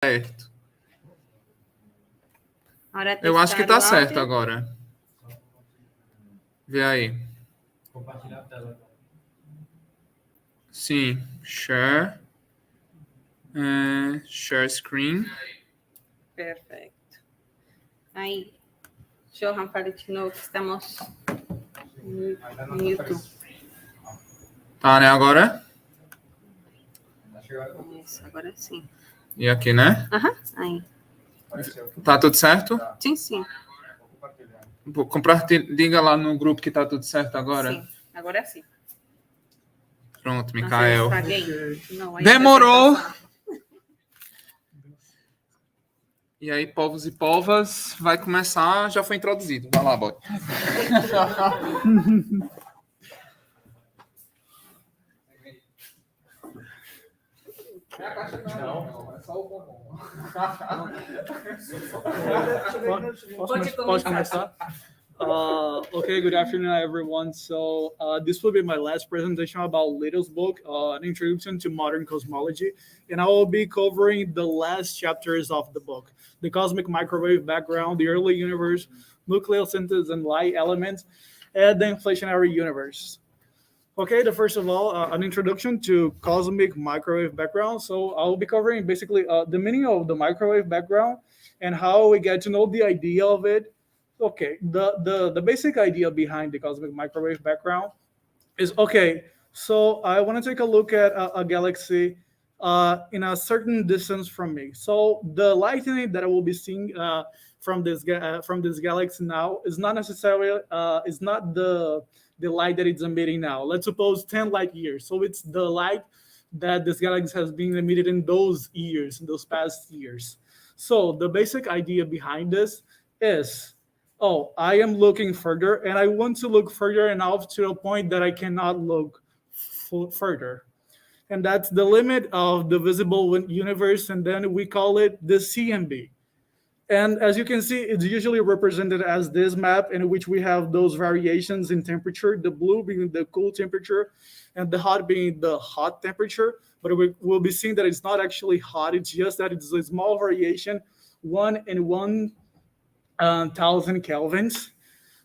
certo. Ahora Eu acho que testar tá o certo áudio. agora. Vê aí. Compartilhar a tela. Sim. Share. Share screen. Perfecto. Ahí. Johan, fale de novo que estamos no YouTube. Tá, né, agora? Isso, agora sim. E aqui, né? Aham, aí. Tá tudo certo? Sim, sim. Diga lá no grupo que tá tudo certo agora. Sim, agora sim. Pronto, Nossa, eu Micael. estraguei. Não, aí Demorou! tá. E aí, povos e povas, vai começar, já foi introduzido. Vai lá, boy. Não, é só o bombom. Pode começar? Okay, good afternoon, everyone. So this will be my last presentation about Little's book, An Introduction to Modern Cosmology, and I will be covering the last chapters of the book, the cosmic microwave background, the early universe, nucleosynthesis and light elements, and the inflationary universe. Okay, the first of all, an introduction to cosmic microwave background. So I'll be covering basically the meaning of the microwave background and how we get to know the idea of it. Okay, the basic idea behind the cosmic microwave background is, okay, so I want to take a look at a galaxy in a certain distance from me. So the lightning that I will be seeing from this galaxy now is not necessarily is not the light that it's emitting now. Let's suppose 10 light years. So it's the light that this galaxy has been emitted in those years, in those past years. So the basic idea behind this is, oh, I am looking further, and I want to look further enough to a point that I cannot look further. And that's the limit of the visible universe, and then we call it the CMB. And as you can see, it's usually represented as this map in which we have those variations in temperature, the blue being the cool temperature and the hot being the hot temperature. But we'll be seeing that it's not actually hot, it's just that it's a small variation, 1 in 1,000 kelvins.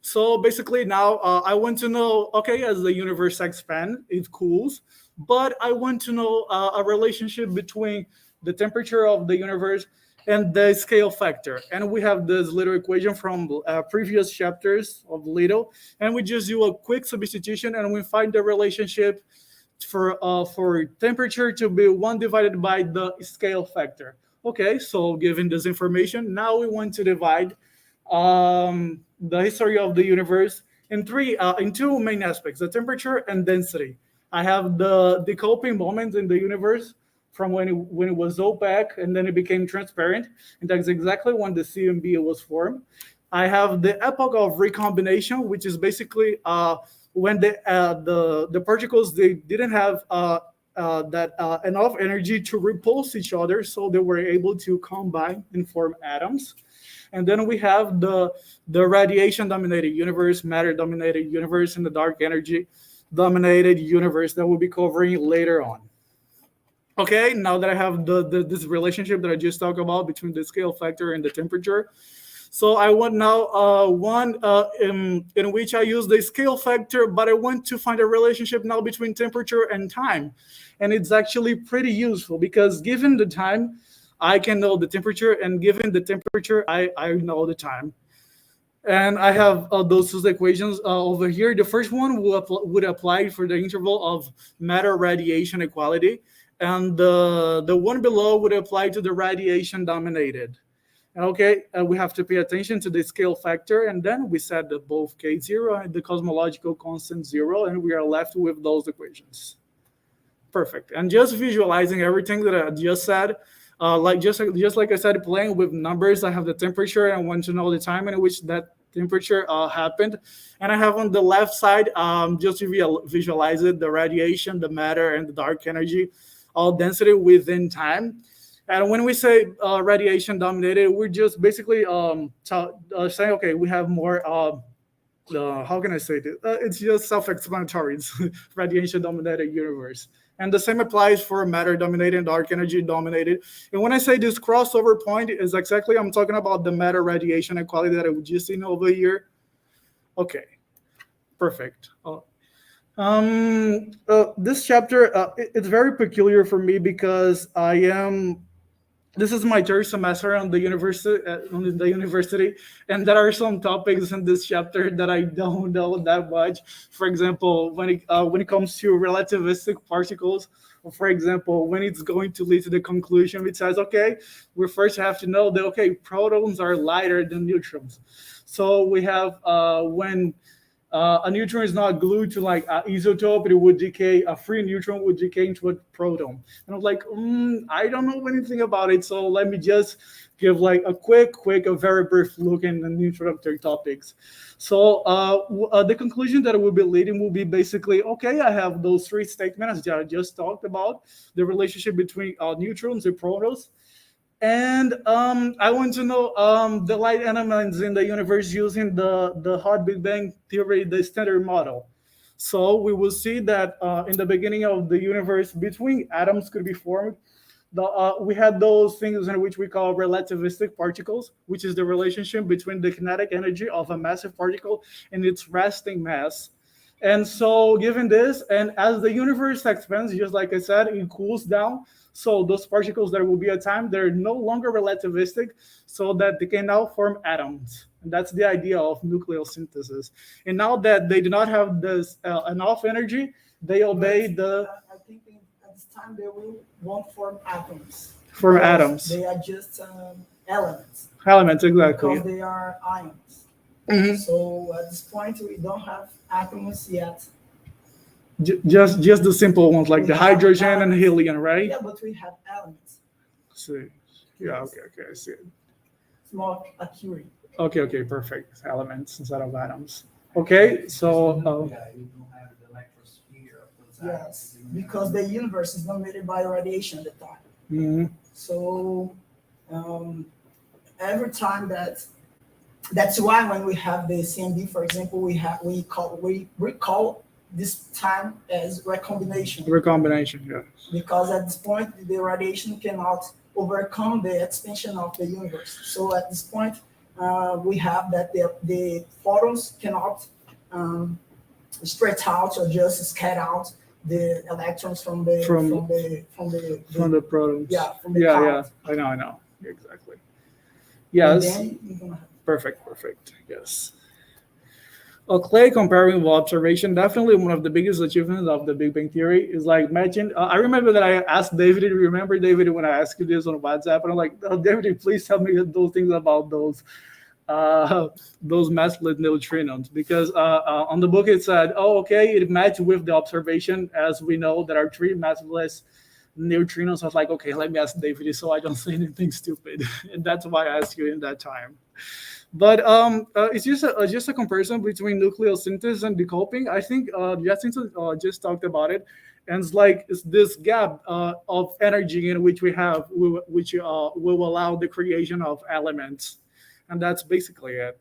So basically now I want to know, okay, as the universe expands, it cools, but I want to know a relationship between the temperature of the universe and the scale factor. And we have this little equation from previous chapters of Little, and we just do a quick substitution and we find the relationship for temperature to be 1 divided by the scale factor. Okay, so given this information, now we want to divide the history of the universe in two main aspects: the temperature and density. I have the decoupling moment in the universe from when it was opaque and then it became transparent, and that's exactly when the CMB was formed. I have the epoch of recombination, which is basically when the particles, they didn't have enough energy to repulse each other, so they were able to combine and form atoms. And then we have the radiation-dominated universe, matter-dominated universe, and the dark energy-dominated universe that we'll be covering later on. Okay, now that I have this relationship that I just talked about between the scale factor and the temperature, so I want now one in which I use the scale factor, but I want to find a relationship now between temperature and time. And it's actually pretty useful because given the time, I can know the temperature, and given the temperature, I know the time. And I have those two equations over here. The first one would apply for the interval of matter radiation equality, and the one below would apply to the radiation dominated. Okay, we have to pay attention to the scale factor, and then we set both K0 and the cosmological constant 0, and we are left with those equations. Perfect. And just visualizing everything that I just said, just like I said, playing with numbers, I have the temperature and I want to know the time in which that temperature happened. And I have on the left side, just to visualize it, the radiation, the matter, and the dark energy, all density within time. And when we say radiation dominated, we're just basically saying, okay, we have more, how can I say this? It's just self-explanatory. It's radiation dominated universe. And the same applies for matter dominated and dark energy dominated. And when I say this crossover point is exactly, I'm talking about the matter radiation equality that I was just seen over here. Okay, perfect. This chapter, it's very peculiar for me because this is my third semester on the university, and there are some topics in this chapter that I don't know that much. For example, when it comes to relativistic particles, or for example, when it's going to lead to the conclusion, it says, okay, we first have to know that, okay, protons are lighter than neutrons. So we have when a neutron is not glued to like an isotope, it would decay. A free neutron would decay into a proton. And I was like, I don't know anything about it, so let me just give like a a very brief look in the introductory topics. So the conclusion that will be leading will be basically, okay, I have those three statements that I just talked about, the relationship between neutrons and protons. And I want to know the light elements in the universe using the hot Big Bang theory, the standard model. So we will see that in the beginning of the universe, between atoms could be formed. We had those things in which we call relativistic particles, which is the relationship between the kinetic energy of a massive particle and its resting mass. And so given this, and as the universe expands, just like I said, it cools down. So those particles, there will be a time they're no longer relativistic, so that they can now form atoms. And that's the idea of nucleosynthesis. And now that they do not have this enough energy, they obey the... I think at this time they won't form atoms. Form atoms. They are just elements. Elements, exactly. Because they are ions. Mm-hmm. So at this point, we don't have atoms yet. Just the simple ones, like the hydrogen and helium, right? Yeah, but we have elements. See. Yeah, okay, I see it. It's more accurate. Okay, perfect. Elements instead of atoms. Okay, so... You don't have the electrosphere of those Yes, because the universe is dominated by radiation at the time. Mm-hmm. So every time that's why when we have the CMB, for example, we recall this time as recombination. Recombination, yeah. Because at this point, the radiation cannot overcome the expansion of the universe. So at this point, we have that the photons cannot stretch out or just scatter out the electrons from the protons. Yeah, from the yeah. I know. Exactly. Yes. And then you're gonna have Perfect. Yes. Okay, comparing with observation, definitely one of the biggest achievements of the Big Bang Theory is like, imagine, I remember that I asked David, remember David, when I asked you this on WhatsApp, and I'm like, oh, David, please tell me those things about those massless neutrinos, because on the book it said, oh, okay, it matched with the observation, as we know there are three massless neutrinos. I was like, okay, let me ask David so I don't say anything stupid, and that's why I asked you in that time. But it's just a comparison between nucleosynthesis and decoupling. I think Jacinto just talked about it, and it's this gap of energy in which we have, which will allow the creation of elements, and that's basically it.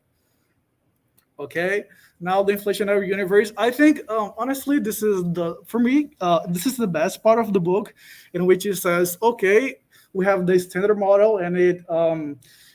Okay, now the inflationary universe. I think honestly, this is the best part of the book, in which it says, okay, we have the standard model, and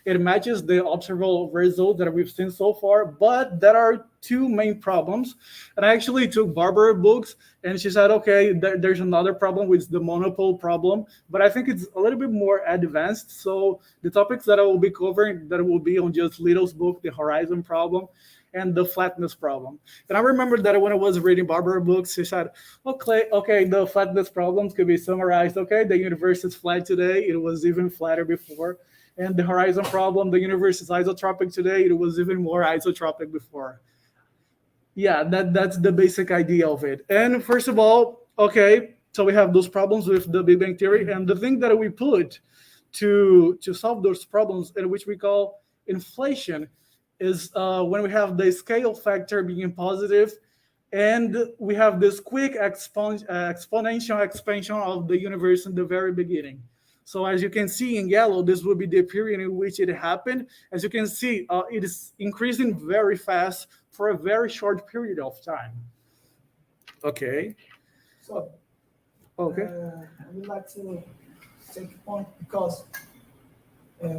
it matches the observable result that we've seen so far, but there are two main problems. And I actually took Barbara books, and she said, okay, there's another problem, which is the monopole problem, but I think it's a little bit more advanced. So the topics that I will be covering, that will be on just Little's book, the horizon problem and the flatness problem. And I remember that when I was reading Barbara books, she said, okay, the flatness problems could be summarized. Okay, the universe is flat today. It was even flatter before. And the horizon problem, the universe is isotropic today. It was even more isotropic before. Yeah, that's the basic idea of it. And first of all, okay, so we have those problems with the Big Bang Theory. And the thing that we put to solve those problems, and which we call inflation, is when we have the scale factor being positive, and we have this quick exponential expansion of the universe in the very beginning. So as you can see in yellow, this will be the period in which it happened. As you can see, it is increasing very fast for a very short period of time. Okay. So Okay. I would like to take a point because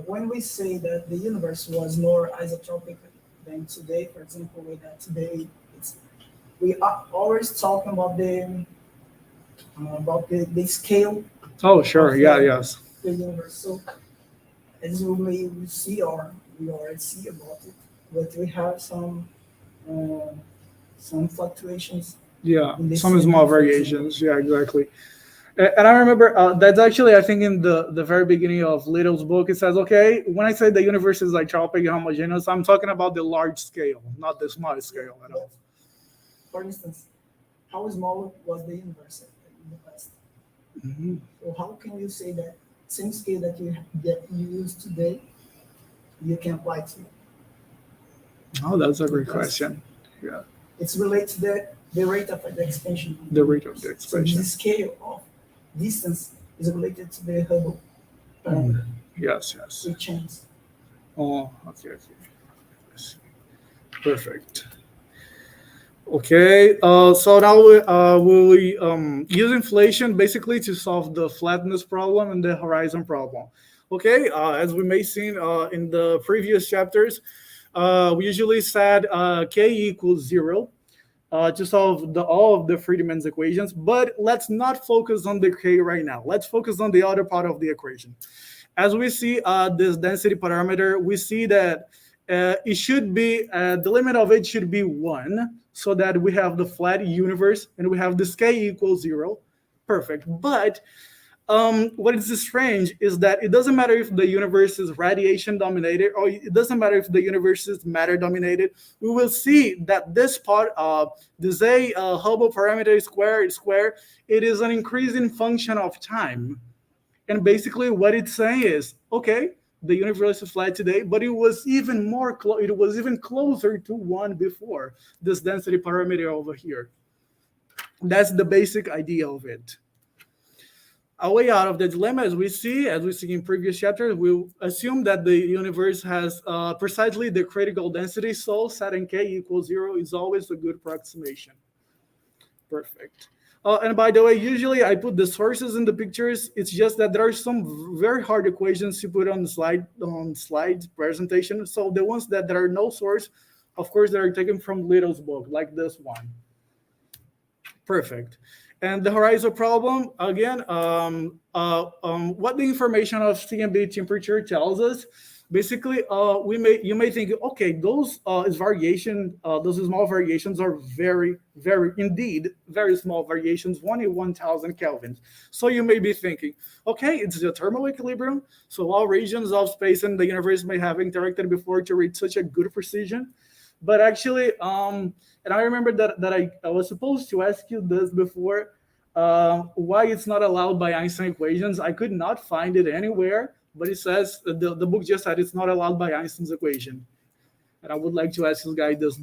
when we say that the universe was more isotropic than today, for example, with that today we are always talking about the scale Oh, sure. of Yeah. Yes. the universe. So as you may see or we already see about it, but we have some fluctuations. Yeah. In this Some small universe, for variations. Yeah. Exactly. And I remember that's actually, I think, in the very beginning of Little's book, it says, okay, when I say the universe is isotropic and homogeneous, I'm talking about the large scale, not the small scale at all. For instance, how small was the universe in the past? Mm-hmm. So how can you say that same scale that you use today, you can apply to? Oh, that's a great question. Yeah. It's related to the rate of the expansion. The rate of the So expansion. the scale of distance is related to the Hubble parameter. Yes. It changes. Oh, okay. Yes. Perfect. Okay, so now we'll use inflation basically to solve the flatness problem and the horizon problem. Okay, as we may seen in the previous chapters, we usually said k equals 0 to solve all of the Friedman's equations, but let's not focus on the k right now. Let's focus on the other part of the equation. As we see this density parameter, we see that it should be, the limit of it should be 1, so that we have the flat universe and we have this k equals 0. Perfect. But what is strange is that it doesn't matter if the universe is radiation dominated or it doesn't matter if the universe is matter dominated. We will see that this part of this Hubble parameter square, it is an increasing function of time. And basically what it's saying is, okay, the universe is flat today, but it was even more it was even closer to 1 before this density parameter over here. That's the basic idea of it. A way out of the dilemma, as we see in previous chapters, we assume that the universe has precisely the critical density, so setting k equals 0 is always a good approximation. Perfect. And by the way, usually I put the sources in the pictures. It's just that there are some very hard equations to put on slide presentation. So the ones that there are no source, of course, they are taken from Little's book, like this one. Perfect. And the horizon problem, again, what the information of CMB temperature tells us, basically, you may think, okay, those those small variations are very, very, indeed, very small variations, 1 in 1,000 kelvins. So you may be thinking, okay, it's the thermal equilibrium, so all regions of space in the universe may have interacted before to reach such a good precision. But actually, and I remember that I was supposed to ask you this before, why it's not allowed by Einstein equations. I could not find it anywhere. But it says, the book just said it's not allowed by Einstein's equation. And I would like to ask this guy this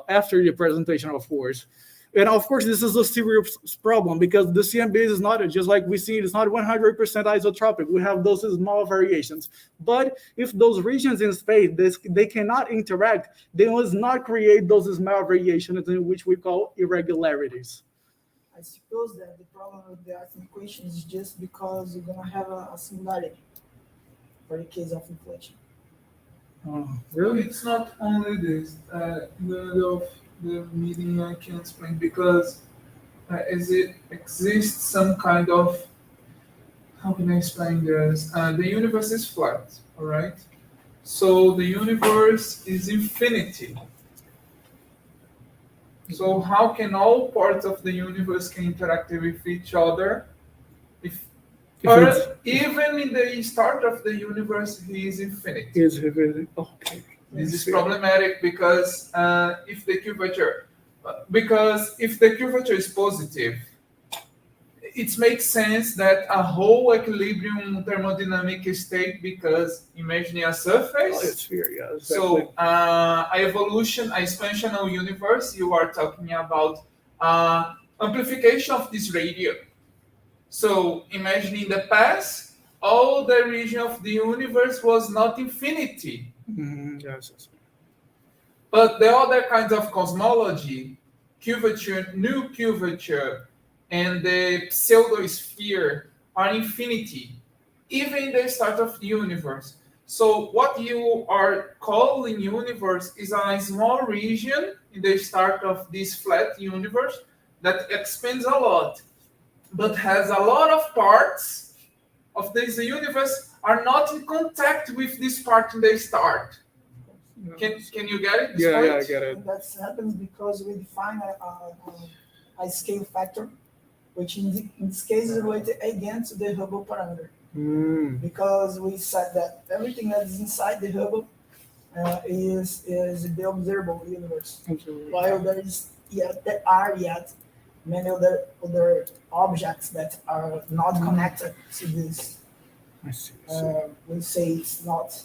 after the presentation, of course. And of course, this is a serious problem because the CMB is not, just like we see, it's not 100% isotropic. We have those small variations. But if those regions in space, they cannot interact, they must not create those small variations in which we call irregularities. I suppose that the problem with the Einstein equation is just because you're going to have a singularity for the case of inflation. Really? It's not only this. In the middle of the meeting, I can explain because as it exists some kind of, how can I explain this? The universe is flat, all right? So the universe is infinity. So how can all parts of the universe can interact with each other? Even in the start of the universe, he is infinite. Okay. This is problematic because if the curvature is positive, it makes sense that a whole equilibrium thermodynamic state, because imagine a surface. It's sphere, yeah. Exactly. So a expansional universe, you are talking about amplification of this radius. So imagine in the past, all the region of the universe was not infinity. Yes. But the other kinds of cosmology, curvature, new curvature, and the pseudosphere are infinity, even in the start of the universe. So what you are calling universe is a small region in the start of this flat universe that expands a lot, but has a lot of parts of this universe are not in contact with this part in the start. Can you get it? This point? I get it. And that happens because we define a scale factor, which in this case is related again to the Hubble parameter. Because we said that everything that is inside the Hubble is the observable universe. Absolutely. While there are yet many other objects that are not connected to this. I see. We say it's not.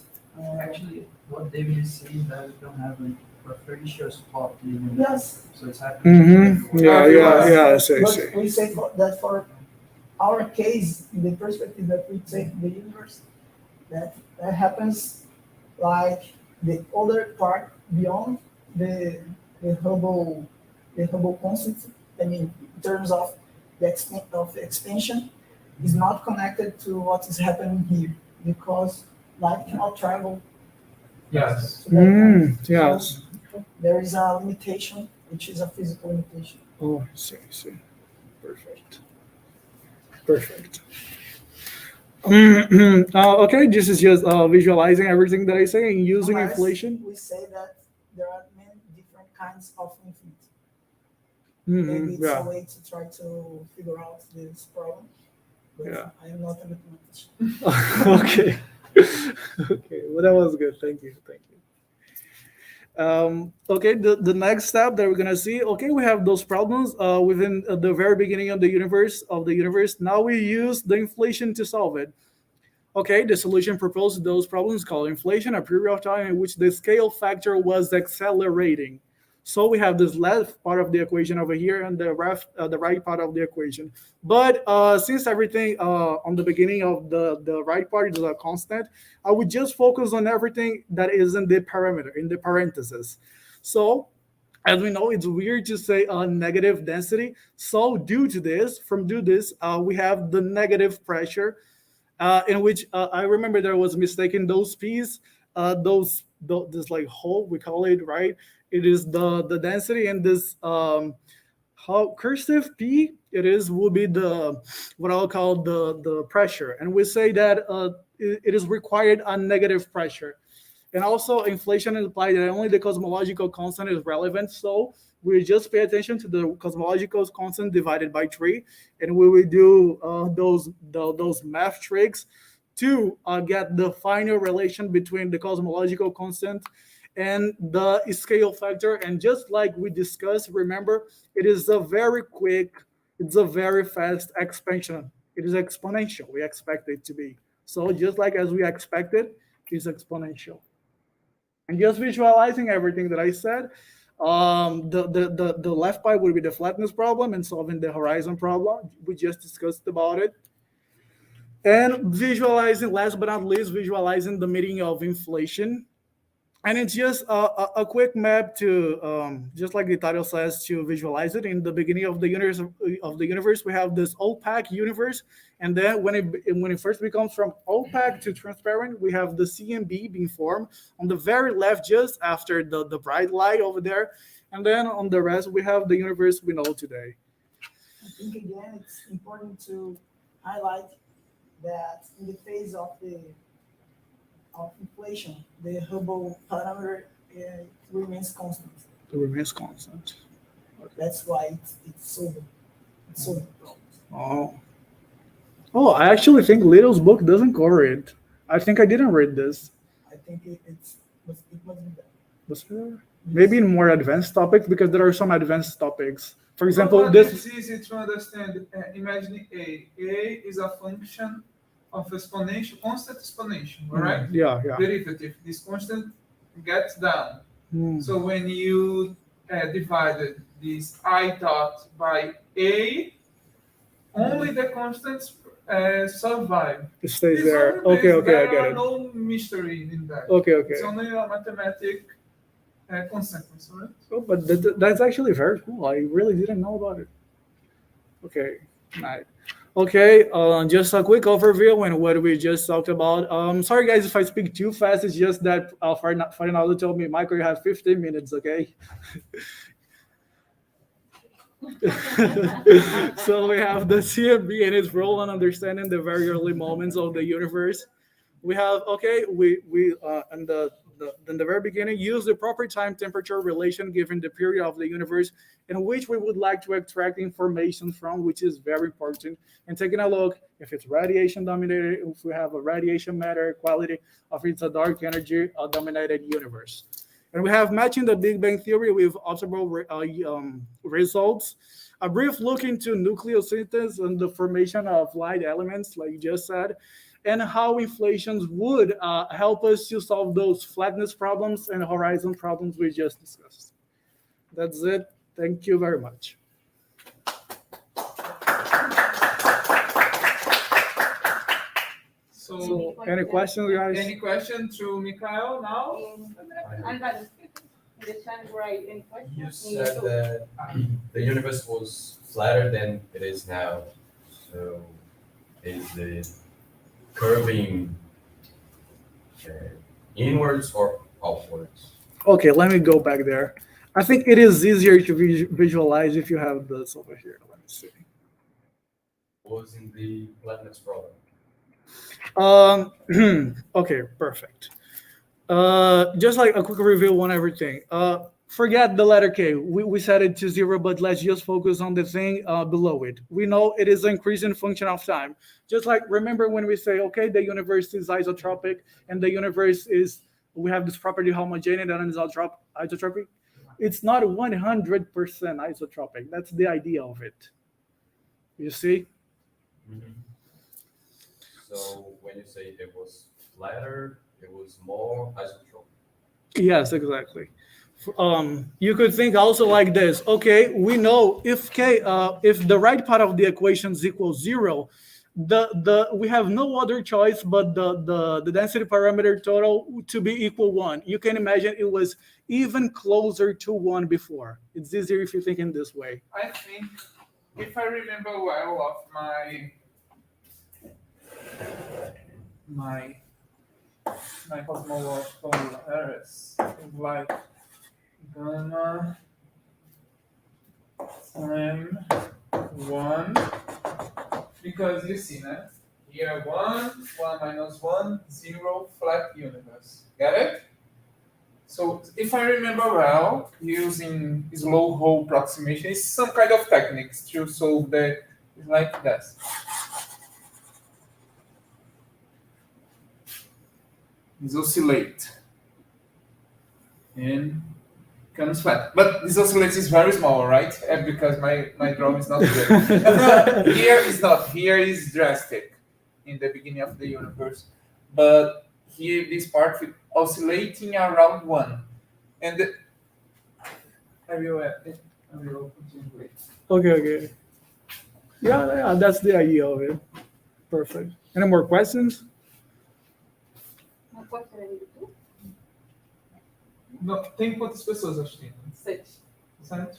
Actually, what David is saying that we don't have like a preferential spot even. Yes. So it's happening. Yeah. I see. But we say that for our case, in the perspective that we take the universe, that happens like the other part beyond the Hubble constant. I mean, in terms of the expansion, is not connected to what is happening here because light cannot travel. Yes. Yes. So there is a limitation, which is a physical limitation. Oh, I see. Perfect. Okay, this is just visualizing everything that I say and using Unless inflation. we say that there are many different kinds of infinity. Mm-hmm. Maybe it's a way to try to figure out this problem. But I am not a mathematician. Okay. Okay. Well, that was good. Thank you. Okay, the next step that we're gonna see. Okay, we have those problems within the very beginning of the universe. Now we use the inflation to solve it. Okay, the solution proposed those problems called inflation, a period of time in which the scale factor was accelerating. So we have this left part of the equation over here and the right part of the equation. But since everything on the beginning of the right part is a constant, I would just focus on everything that is in the parameter, in the parentheses. So as we know, it's weird to say negative density. So due to this, we have the negative pressure, in which I remember there was a mistake in those P's, this like hole, we call it, right? It is the density, and this how cursive P will be the what I'll call the pressure, and we say that it is required a negative pressure, and also inflation implies that only the cosmological constant is relevant. So we just pay attention to the cosmological constant divided by 3, and we will do those math tricks to get the final relation between the cosmological constant and the scale factor. And just like we discussed, remember, it is a very fast expansion. It is exponential. We expect it to be. So just like as we expected, it's exponential. And just visualizing everything that I said, the left part would be the flatness problem and solving the horizon problem. We just discussed about it. And visualizing, last but not least, visualizing the meaning of inflation. And it's just a quick map to, just like the title says, to visualize it. In the beginning of the universe, we have this opaque universe, and then when it first becomes from opaque to transparent, we have the CMB being formed on the very left, just after the bright light over there, and then on the rest, we have the universe we know today. I think again, it's important to highlight that in the phase of inflation, the Hubble parameter remains constant. It remains constant. Okay. That's why it's solved. Oh, I actually think Little's book doesn't cover it. I think I didn't read this. I think it must be that. Was there? Maybe in more advanced topics, because there are some advanced topics. For example, It's easy to understand. Imagine A. A is a function of constant exponential, all right? Yeah. Derivative. This constant gets down. So when you divided this I dot by A, only the constants survive. It stays there. Okay, I get it. There are no mystery in that. Okay. It's only a mathematic consequence, right? Oh, but that's actually very cool. I really didn't know about it. Okay, nice. Okay, just a quick overview on what we just talked about. Sorry guys if I speak too fast. It's just that Fernando told me, Michael, you have 15 minutes, okay? So we have the CMB and its role in understanding the very early moments of the universe. We have, okay, we in the very beginning, use the proper time temperature relation given the period of the universe in which we would like to extract information from, which is very important. And taking a look if it's radiation dominated, if we have a radiation matter quality, if it's a dark energy dominated universe. And we have matching the Big Bang Theory with observable results. A brief look into nucleosynthesis and the formation of light elements, like you just said, and how inflations would help us to solve those flatness problems and horizon problems we just discussed. That's it. Thank you very much. So any questions, guys? Any question to Mikhail now? You said that the universe was flatter than it is now. So is it curving inwards or outwards? Okay, let me go back there. I think it is easier to visualize if you have this over here. Let me see. Was in the Flatness problem. Okay, perfect. Just like a quick review on everything. Forget the letter K. We set it to 0, but let's just focus on the thing below it. We know it is an increasing function of time. Just like, remember when we say, okay, the universe is isotropic, and the universe is, we have this property homogeneous and is isotropic. It's not 100% isotropic. That's the idea of it. You see? Mm-hmm. So when you say it was flatter, it was more isotropic. Yes, exactly. You could think also like this. Okay, we know if if the right part of the equation is equals 0, we have no other choice but the density parameter total to be equal 1. You can imagine it was even closer to 1 before. It's easier if you think in this way. I think, if I remember well of my cosmological errors, like gamma time 1, because you see, né? Here 1 minus 1, 0, flat universe. Get it? So if I remember well, using slow hole approximation is some kind of techniques to solve the like this. This oscillate and comes flat. But this oscillate is very small, right? Because my drawing is not good. Here is not. Here is drastic in the beginning of the universe. But here, this part oscillating around 1. And I will continue. Okay. Yeah, that's the idea of it. Perfect. Any more questions? Não, tem quantas pessoas, Agostinho? 7. 7?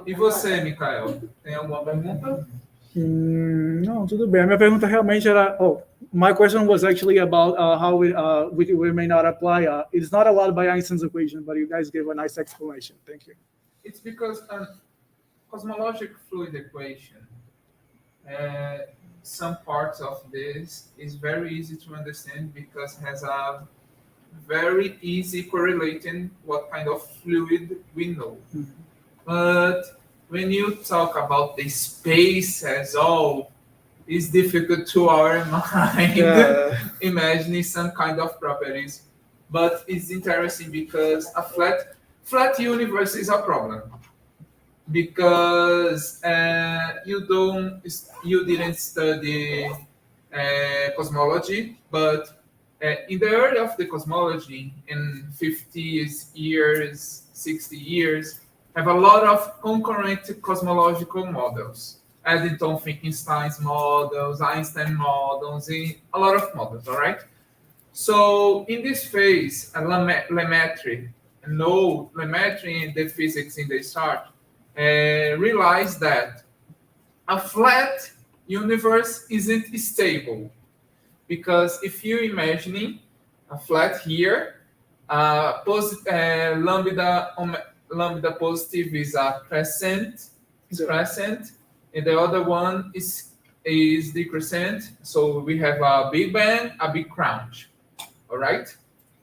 E você, Mikhail? Tem alguma pergunta? Não, tudo bem. A minha pergunta realmente era... my question was actually about how we may not apply. It's not allowed by Einstein's equation, but you guys gave a nice explanation. Thank you. It's because cosmologic fluid equation, some parts of this is very easy to understand because it has a very easy correlating what kind of fluid we know. Mm-hmm. But when you talk about the space as all, it's difficult to our mind imagining some kind of properties. But it's interesting because a flat universe is a problem. Because you didn't study cosmology, but in the early of the cosmology, in 50 years, 60 years, have a lot of concurrent cosmological models. Eddington Finkelstein's models, Einstein models, a lot of models, all right? So in this phase, Lemaitre and the physics in the start, realized that a flat universe isn't stable, because if you imagining a flat here, lambda positive is a crescent, and the other one is decrescent. So we have a big bang, a big crunch. All right.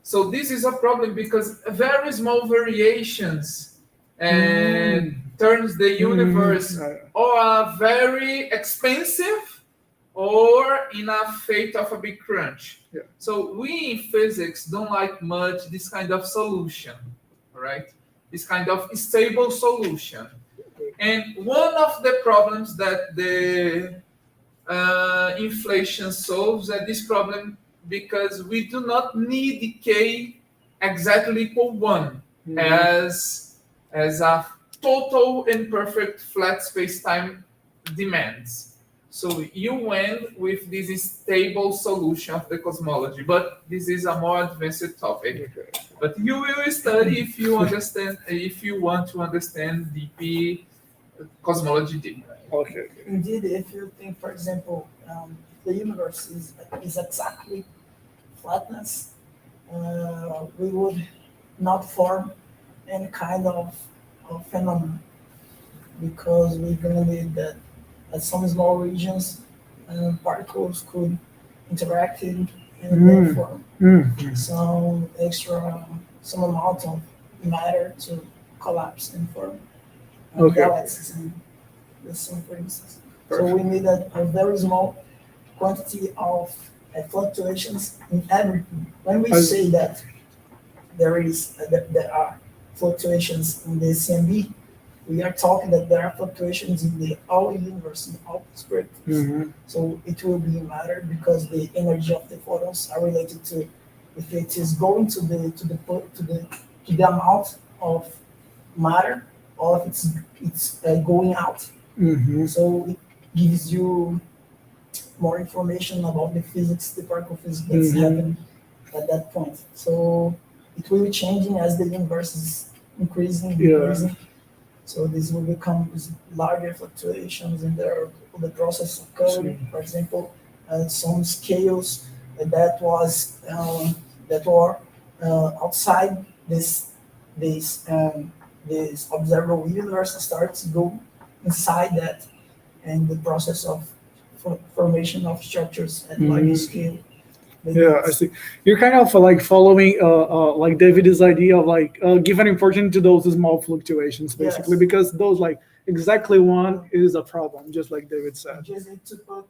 So this is a problem because very small variations turns the universe or very expensive or in a fate of a big crunch. Yeah. So we in physics don't like much this kind of solution, all right? This kind of stable solution. And one of the problems that the inflation solves is this problem, because we do not need decay exactly equal 1 as a total and perfect flat space-time demands. So you went with this stable solution of the cosmology, but this is a more advanced topic. But you will study if you understand, if you want to understand deeply cosmology deeply. Okay. Indeed, if you think, for example, the universe is exactly flatness, we would not form any kind of phenomenon, because we believe that at some small regions, particles could interact and then form some amount of matter to collapse and form galaxies in the sun, for instance. Perfect. So we need a very small quantity of fluctuations in everything. When we say that there are fluctuations in the CMB, we are talking that there are fluctuations in the all universe, in all perspectives. So it will be matter, because the energy of the photons are related to if it is going to the amount of matter, or if it's going out. So it gives you more information about the physics, the particle physics that's happening at that point. So it will be changing as the universe is increasing. So this will become larger fluctuations, and there are the process occurring. For example, some scales that were outside this observable universe start to go inside that, and the process of formation of structures at larger scale. Yeah, I see. You're kind of like following like David's idea of like giving importance to those small fluctuations, basically, because those like exactly one is a problem, just like David said. You just need to put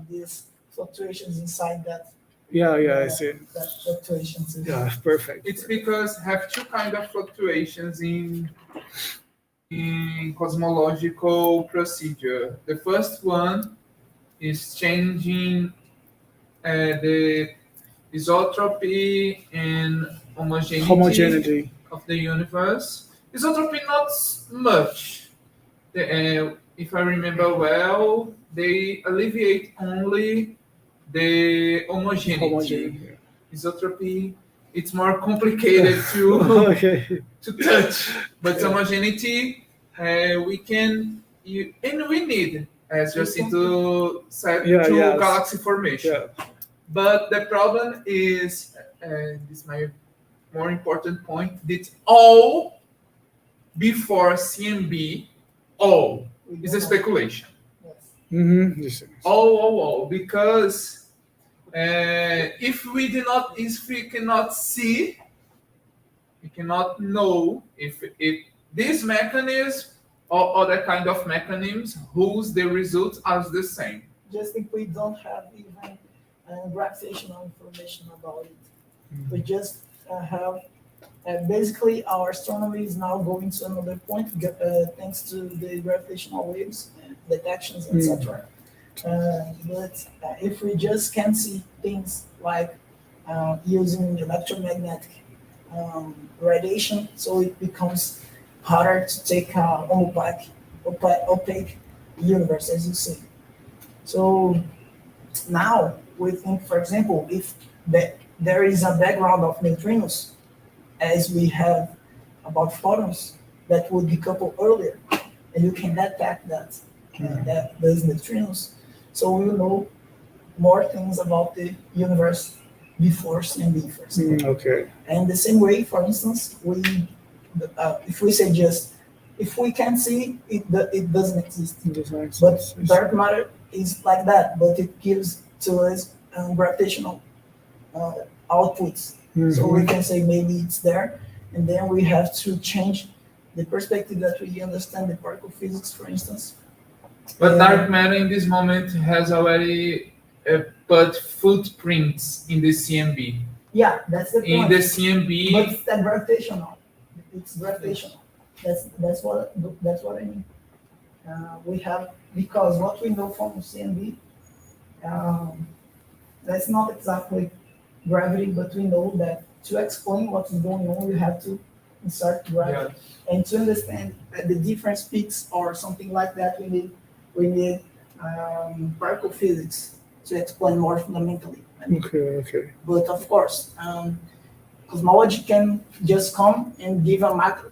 these fluctuations inside that. I see. That fluctuations. Yeah, perfect. It's because have two kind of fluctuations in cosmological procedure. The first one is changing the isotropy and homogeneity of the universe. Isotropy not much. If I remember well, they alleviate only the homogeneity. Isotropy, it's more complicated to touch, but homogeneity we need, as Jacinto said, galaxy formation. But the problem is, this is my more important point, that all before CMB, all is a speculation. All, because if we cannot see, we cannot know if this mechanism or other kind of mechanisms whose the results are the same. Just if we don't have even gravitational information about it, we just have basically our astronomy is now going to another point thanks to the gravitational waves, detections, etc. But if we just can't see things like using electromagnetic radiation, so it becomes harder to take opaque universe, as you say. So now we think, for example, if there is a background of neutrinos, as we have about photons that would decouple earlier, and you can detect that that does neutrinos. So we will know more things about the universe before CMB, for example. Okay. And the same way, for instance, if we say just, if we can't see it, it doesn't exist. But dark matter is like that, but it gives to us gravitational outputs. So we can say maybe it's there, and then we have to change the perspective that we understand the particle physics, for instance. But dark matter in this moment has already put footprints in the CMB. Yeah, that's the point. In the CMB, But it's that gravitational. It's gravitational. That's what I mean. We have, because what we know from CMB, that's not exactly gravity, but we know that to explain what is going on, you have to insert gravity. Yeah. And to understand the difference peaks or something like that, we need particle physics to explain more fundamentally. Okay. But of course, cosmology can just come and give a macro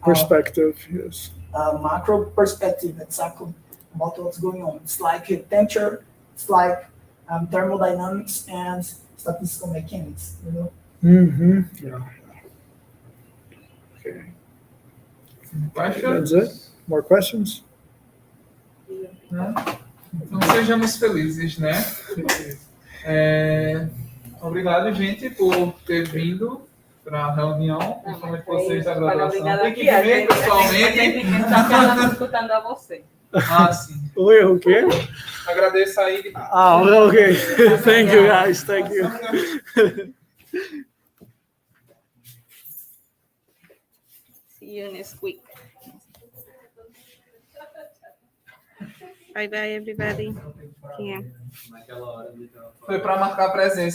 perspective. Yes. A macro perspective exactly about what's going on. It's like a temperature, it's like thermodynamics and statistical mechanics, you know? Yeah. Okay. questions? That's it? More questions? Não? Então sejamos felizes, né? Obrigado, gente, por ter vindo para a reunião, principalmente vocês da graduação. Tem que ver pessoalmente. Está escutando a você. Ah, sim. Oi, o quê? Agradeço aí. Okay. Thank you, guys. Thank you. See you next week. Bye bye, everybody. Yeah. Foi para marcar a presença.